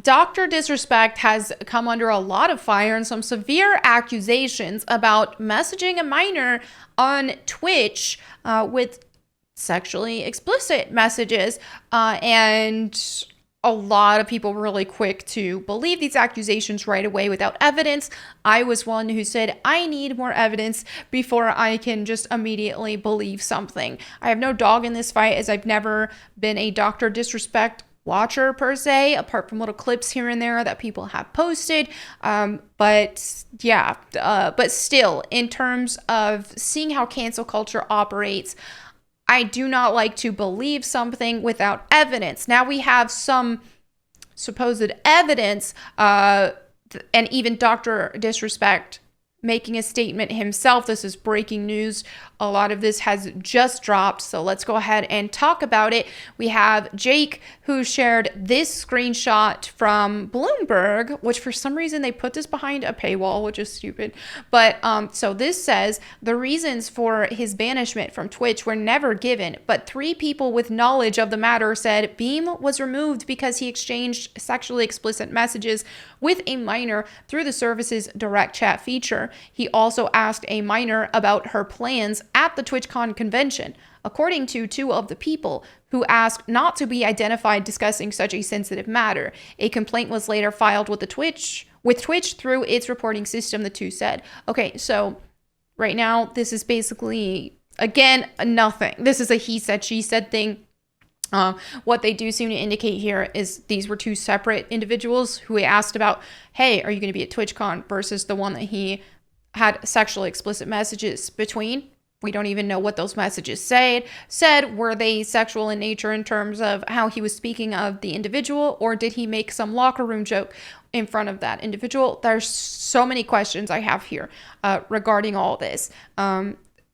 Dr. Disrespect has come under a lot of fire and some severe accusations about messaging a minor on Twitch with sexually explicit messages. And a lot of people were really quick to believe these accusations right away without evidence. I was one who said, I need more evidence before I can just immediately believe something. I have no dog in this fight, as I've never been a Dr. Disrespect watcher per se, apart from little clips here and there that people have posted. But still, in terms of seeing how cancel culture operates, I do not like to believe something without evidence. Now we have some supposed evidence, and even Dr. Disrespect making a statement himself. This is breaking news. A lot of this has just dropped, so let's go ahead and talk about it. We have Jake, who shared this screenshot from Bloomberg, which for some reason they put this behind a paywall, which is stupid. But so this says the reasons for his banishment from Twitch were never given, but 3 people with knowledge of the matter said Beam was removed because he exchanged sexually explicit messages with a minor through the service's direct chat feature. He also asked a minor about her plans at the TwitchCon convention. According to 2 of the people who asked not to be identified discussing such a sensitive matter, a complaint was later filed with Twitch through its reporting system, the 2 said. Okay, so right now this is basically, again, nothing. This is a he said, she said thing. What they do seem to indicate here is these were 2 separate individuals who he asked about, hey, are you going to be at TwitchCon, versus the one that he had sexually explicit messages between. We don't even know what those messages said. Were they sexual in nature in terms of how he was speaking of the individual, or did he make some locker room joke in front of that individual? There's so many questions I have here regarding all this.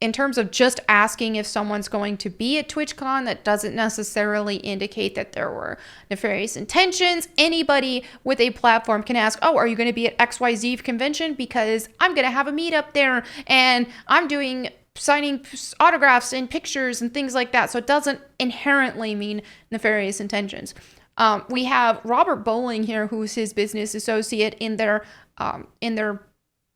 In terms of just asking if someone's going to be at TwitchCon, that doesn't necessarily indicate that there were nefarious intentions. Anybody with a platform can ask, oh, are you going to be at XYZ convention? Because I'm going to have a meetup there and I'm doing signing autographs and pictures and things like that. So it doesn't inherently mean nefarious intentions. We have Robert Bowling here, who's his business associate in their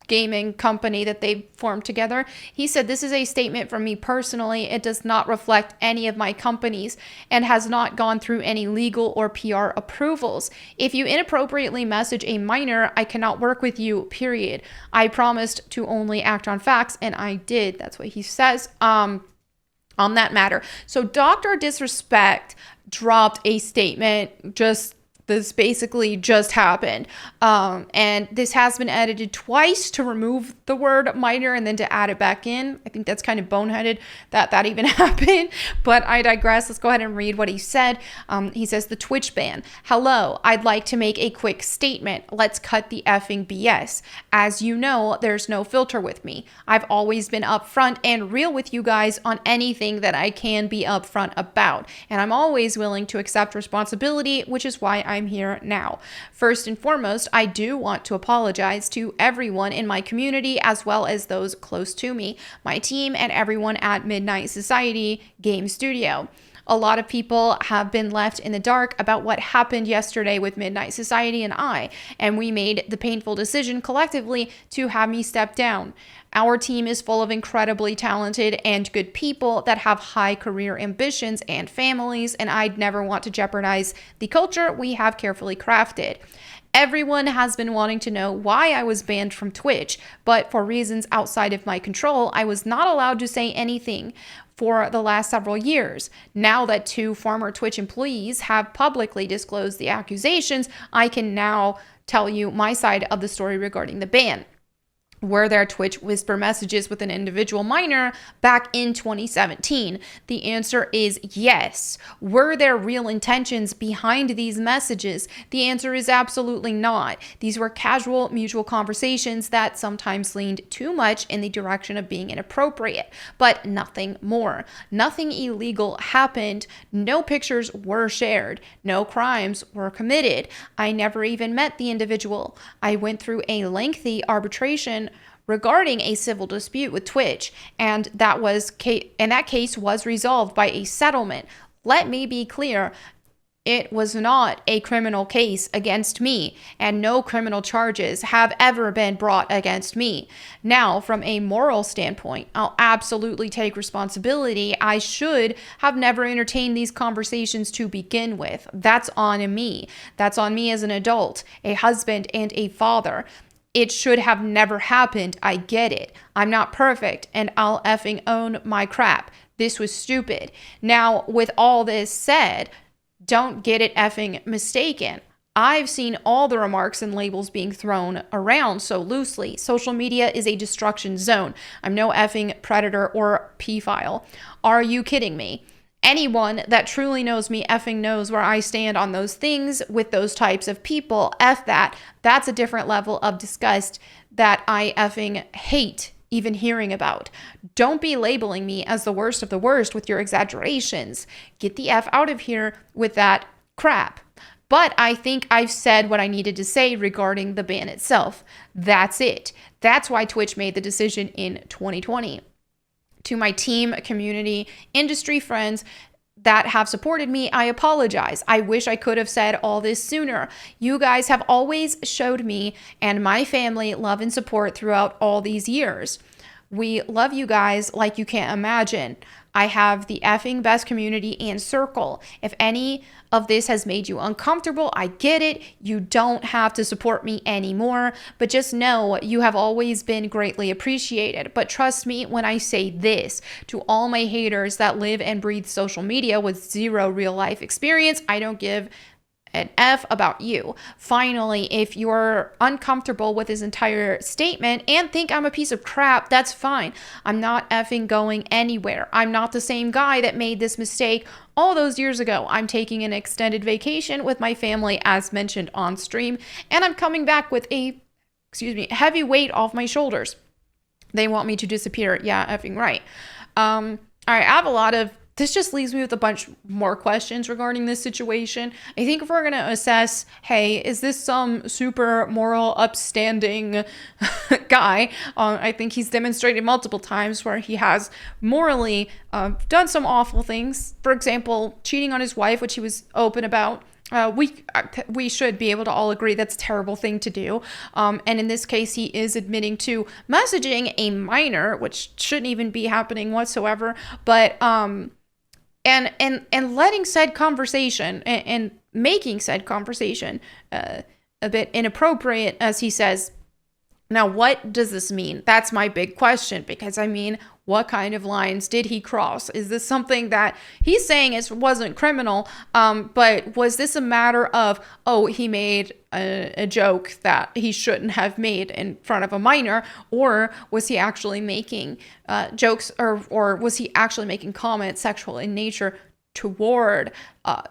gaming company that they formed together. He said, this is a statement from me personally. It does not reflect any of my companies and has not gone through any legal or PR approvals. If you inappropriately message a minor, I cannot work with you, period. I promised to only act on facts, and I did. That's what he says on that matter. So Dr. Disrespect dropped a statement this basically just happened. And this has been edited twice to remove the word minor and then to add it back in. I think that's kind of boneheaded that even happened, but I digress. Let's go ahead and read what he said. He says, the Twitch ban. Hello, I'd like to make a quick statement. Let's cut the effing BS. As you know, there's no filter with me. I've always been upfront and real with you guys on anything that I can be upfront about. And I'm always willing to accept responsibility, which is why I'm here now. First and foremost, I do want to apologize to everyone in my community as well as those close to me, my team, and everyone at Midnight Society Game Studio. A lot of people have been left in the dark about what happened yesterday with Midnight Society and we made the painful decision collectively to have me step down. Our team is full of incredibly talented and good people that have high career ambitions and families, and I'd never want to jeopardize the culture we have carefully crafted. Everyone has been wanting to know why I was banned from Twitch, but for reasons outside of my control, I was not allowed to say anything for the last several years. Now that 2 former Twitch employees have publicly disclosed the accusations, I can now tell you my side of the story regarding the ban. Were there Twitch whisper messages with an individual minor back in 2017? The answer is yes. Were there real intentions behind these messages? The answer is absolutely not. These were casual, mutual conversations that sometimes leaned too much in the direction of being inappropriate, but nothing more. Nothing illegal happened. No pictures were shared. No crimes were committed. I never even met the individual. I went through a lengthy arbitration regarding a civil dispute with Twitch, and that case was resolved by a settlement. Let me be clear. It was not a criminal case against me, and no criminal charges have ever been brought against me. Now, from a moral standpoint, I'll absolutely take responsibility. I should have never entertained these conversations to begin with. That's on me. That's on me as an adult, a husband, and a father. It should have never happened. I get it. I'm not perfect, and I'll effing own my crap. This was stupid. Now, with all this said, don't get it effing mistaken. I've seen all the remarks and labels being thrown around so loosely. Social media is a destruction zone. I'm no effing predator or pedophile. Are you kidding me? Anyone that truly knows me effing knows where I stand on those things with those types of people. F that. That's a different level of disgust that I effing hate even hearing about. Don't be labeling me as the worst of the worst with your exaggerations. Get the F out of here with that crap. But I think I've said what I needed to say regarding the ban itself. That's it. That's why Twitch made the decision in 2020. To my team, community, industry friends that have supported me, I apologize. I wish I could have said all this sooner. You guys have always showed me and my family love and support throughout all these years. We love you guys like you can't imagine. I have the effing best community and circle. If any of this has made you uncomfortable, I get it. You don't have to support me anymore, but just know you have always been greatly appreciated. But trust me when I say this, to all my haters that live and breathe social media with zero real life experience, I don't give an F about you. Finally, if you're uncomfortable with his entire statement and think I'm a piece of crap, that's fine. I'm not effing going anywhere. I'm not the same guy that made this mistake all those years ago. I'm taking an extended vacation with my family, as mentioned on stream, and I'm coming back with a, heavy weight off my shoulders. They want me to disappear. Yeah, effing right. All right, I have a lot of this just leaves me with a bunch more questions regarding this situation. I think if we're going to assess, hey, is this some super moral, upstanding guy? I think he's demonstrated multiple times where he has morally done some awful things. For example, cheating on his wife, which he was open about. We should be able to all agree that's a terrible thing to do. And in this case, he is admitting to messaging a minor, which shouldn't even be happening whatsoever. But and letting said conversation and making said conversation a bit inappropriate, as he says. Now, what does this mean? That's my big question, because I mean, what kind of lines did he cross? Is this something that he's saying wasn't criminal, but was this a matter of, oh, he made a joke that he shouldn't have made in front of a minor, or was he actually making jokes, or was he actually making comments sexual in nature toward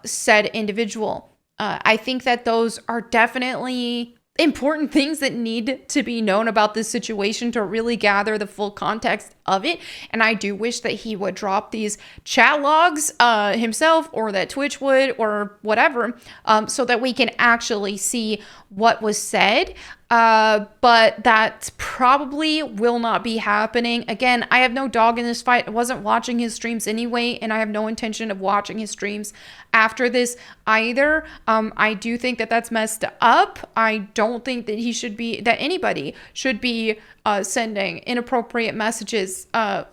said individual? I think that those are definitely important things that need to be known about this situation to really gather the full context of it. And I do wish that he would drop these chat logs himself, or that Twitch would, or whatever, so that we can actually see what was said. But that probably will not be happening. Again, I have no dog in this fight. I wasn't watching his streams anyway, and I have no intention of watching his streams after this either. I do think that that's messed up. I don't think that anybody should be sending inappropriate messages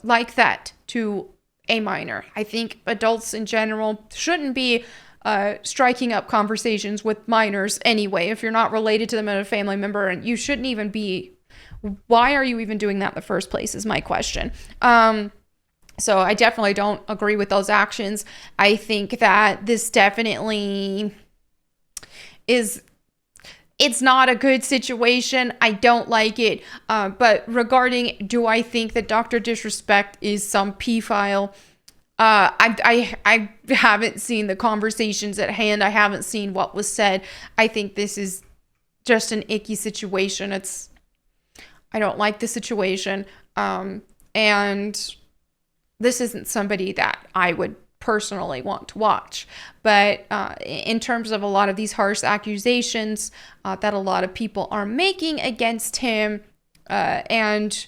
like that to a minor. I think adults in general shouldn't be striking up conversations with minors anyway. If you're not related to them as a family member, and you shouldn't even be, why are you even doing that in the first place is my question. So I definitely don't agree with those actions. I think that this definitely it's not a good situation. I don't like it. But regarding, do I think that Dr. Disrespect is some pedophile? I haven't seen the conversations at hand. I haven't seen what was said. I think this is just an icky situation. I don't like the situation. And this isn't somebody that I would personally want to watch. But in terms of a lot of these harsh accusations that a lot of people are making against him, and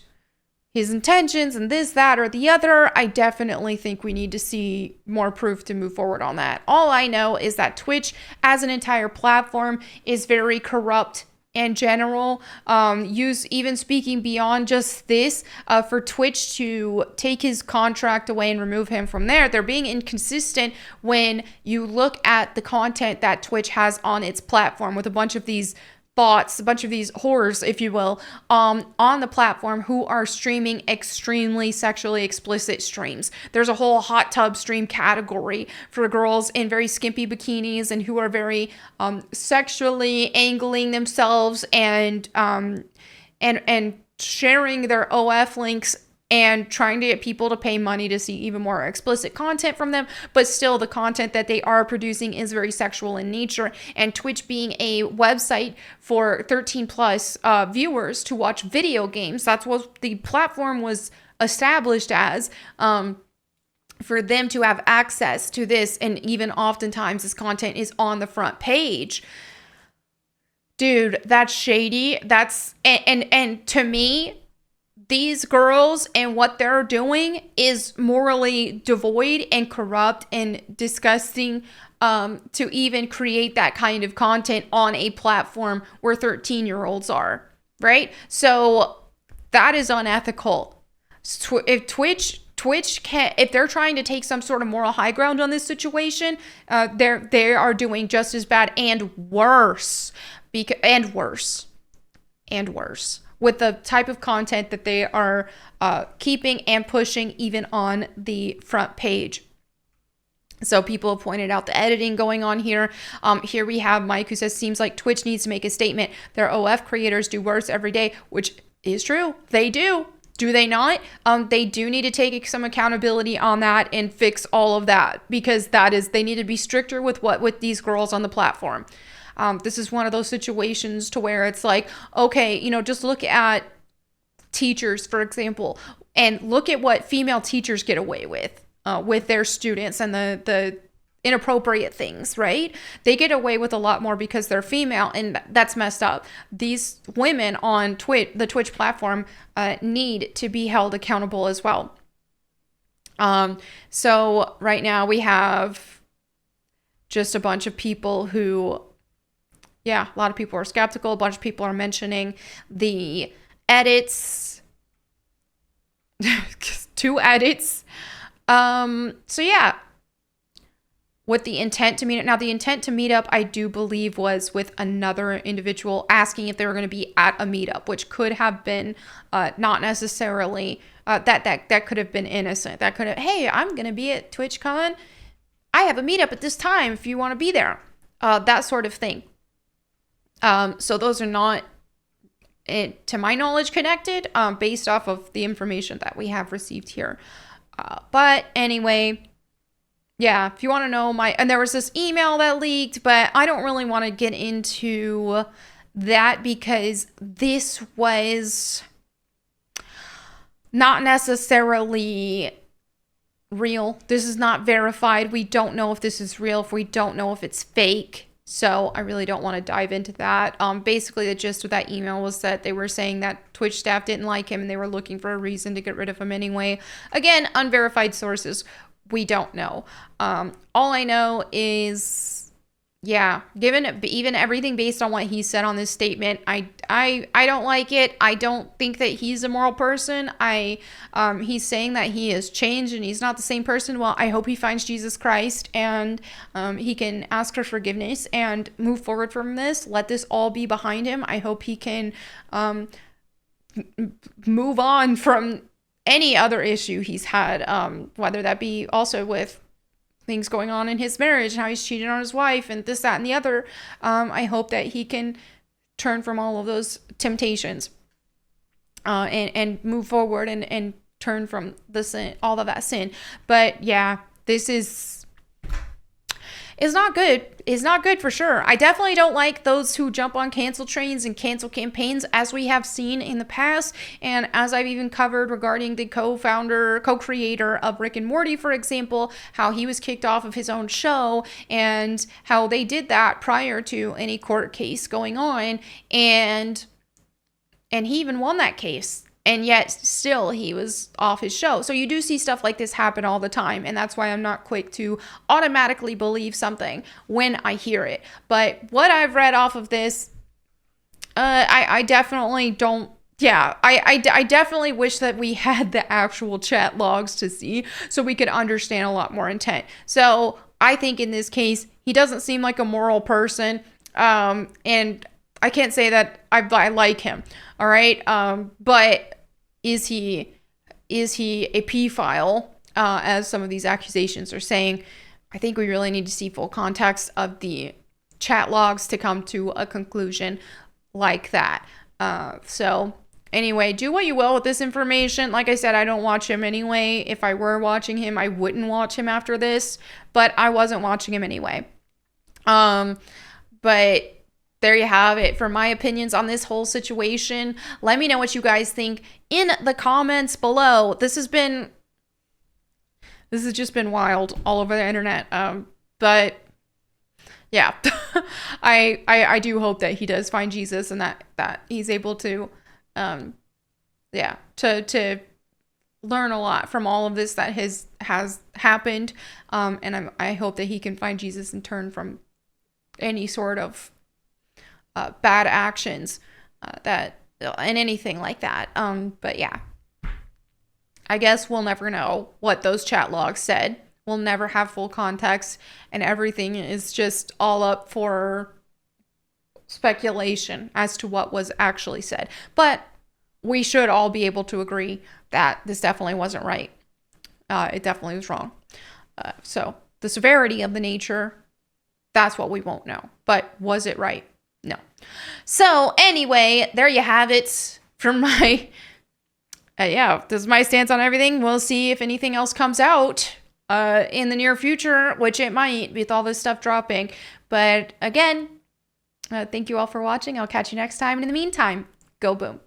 his intentions and this, that, or the other. I definitely think we need to see more proof to move forward on that. All I know is that Twitch as an entire platform is very corrupt in general. Even speaking beyond just this, for Twitch to take his contract away and remove him from there, they're being inconsistent when you look at the content that Twitch has on its platform, with a bunch of these bots, a bunch of these whores, if you will, on the platform, who are streaming extremely sexually explicit streams. There's a whole hot tub stream category for girls in very skimpy bikinis and who are very sexually angling themselves and sharing their OF links and trying to get people to pay money to see even more explicit content from them. But still, the content that they are producing is very sexual in nature. And Twitch being a website for 13 plus viewers to watch video games, that's what the platform was established as. For them to have access to this, and even oftentimes this content is on the front page. Dude, that's shady. That's and to me, these girls and what they're doing is morally devoid and corrupt and disgusting, to even create that kind of content on a platform where 13-year-olds are, right? So that is unethical. If Twitch can, if they're trying to take some sort of moral high ground on this situation, they are doing just as bad and worse, and worse with the type of content that they are keeping and pushing even on the front page. So people have pointed out the editing going on here. Here we have Mike, who says, seems like Twitch needs to make a statement. Their OF creators do worse every day, which is true. They do. Do they not? They do need to take some accountability on that and fix all of that, because they need to be stricter with these girls on the platform. This is one of those situations to where it's like, okay, just look at teachers, for example, and look at what female teachers get away with their students and the inappropriate things, right? They get away with a lot more because they're female, and that's messed up. These women on the Twitch platform, need to be held accountable as well. So right now we have just a bunch of people who, a lot of people are skeptical. A bunch of people are mentioning the edits, 2 edits. So yeah, with the intent to meet up. Now, the intent to meet up, I do believe, was with another individual asking if they were going to be at a meetup, which could have been not necessarily, that could have been innocent. That could have, hey, I'm going to be at TwitchCon. I have a meetup at this time if you want to be there. That sort of thing. So those are not, to my knowledge, connected, based off of the information that we have received here. But anyway, yeah, if you want to know and there was this email that leaked, but I don't really want to get into that because this was not necessarily real. This is not verified. We don't know if this is real, if we don't know if it's fake. So I really don't want to dive into that. Basically, the gist of that email was that they were saying that Twitch staff didn't like him and they were looking for a reason to get rid of him anyway. Again, unverified sources. We don't know. All I know is, given even everything based on what he said on this statement, I don't like it. I don't think that he's a moral person. He's saying that he has changed and he's not the same person. Well, I hope he finds Jesus Christ and he can ask for forgiveness and move forward from this. Let this all be behind him. I hope he can move on from any other issue he's had, whether that be also with things going on in his marriage and how he's cheated on his wife and this, that, and the other. I hope that he can turn from all of those temptations and move forward and turn from the sin, all of that sin. But yeah, this is not good. It's not good for sure. I definitely don't like those who jump on cancel trains and cancel campaigns, as we have seen in the past. And as I've even covered regarding the co-creator of Rick and Morty, for example, how he was kicked off of his own show and how they did that prior to any court case going on. And he even won that case. And yet still he was off his show. So you do see stuff like this happen all the time. And that's why I'm not quick to automatically believe something when I hear it. But what I've read off of this, I definitely don't. Yeah, I definitely wish that we had the actual chat logs to see so we could understand a lot more intent. So I think in this case, he doesn't seem like a moral person. And I can't say that I like him. All right. But is he a pedophile, as some of these accusations are saying? I think we really need to see full context of the chat logs to come to a conclusion like that. So anyway, do what you will with this information. Like I said, I don't watch him anyway. If I were watching him, I wouldn't watch him after this, but I wasn't watching him anyway. But there you have it for my opinions on this whole situation. Let me know what you guys think in the comments below. This has just been wild all over the internet. But yeah, I do hope that he does find Jesus and that he's able to, to learn a lot from all of this that has happened. And I hope that he can find Jesus and turn from any sort of bad actions and anything like that. But yeah, I guess we'll never know what those chat logs said. We'll never have full context, and everything is just all up for speculation as to what was actually said. But we should all be able to agree that this definitely wasn't right. It definitely was wrong. So the severity of the nature, that's what we won't know. But was it right? No. So anyway, there you have it from my, this is my stance on everything. We'll see if anything else comes out in the near future, which it might with all this stuff dropping. But again, thank you all for watching. I'll catch you next time. And in the meantime, go boom.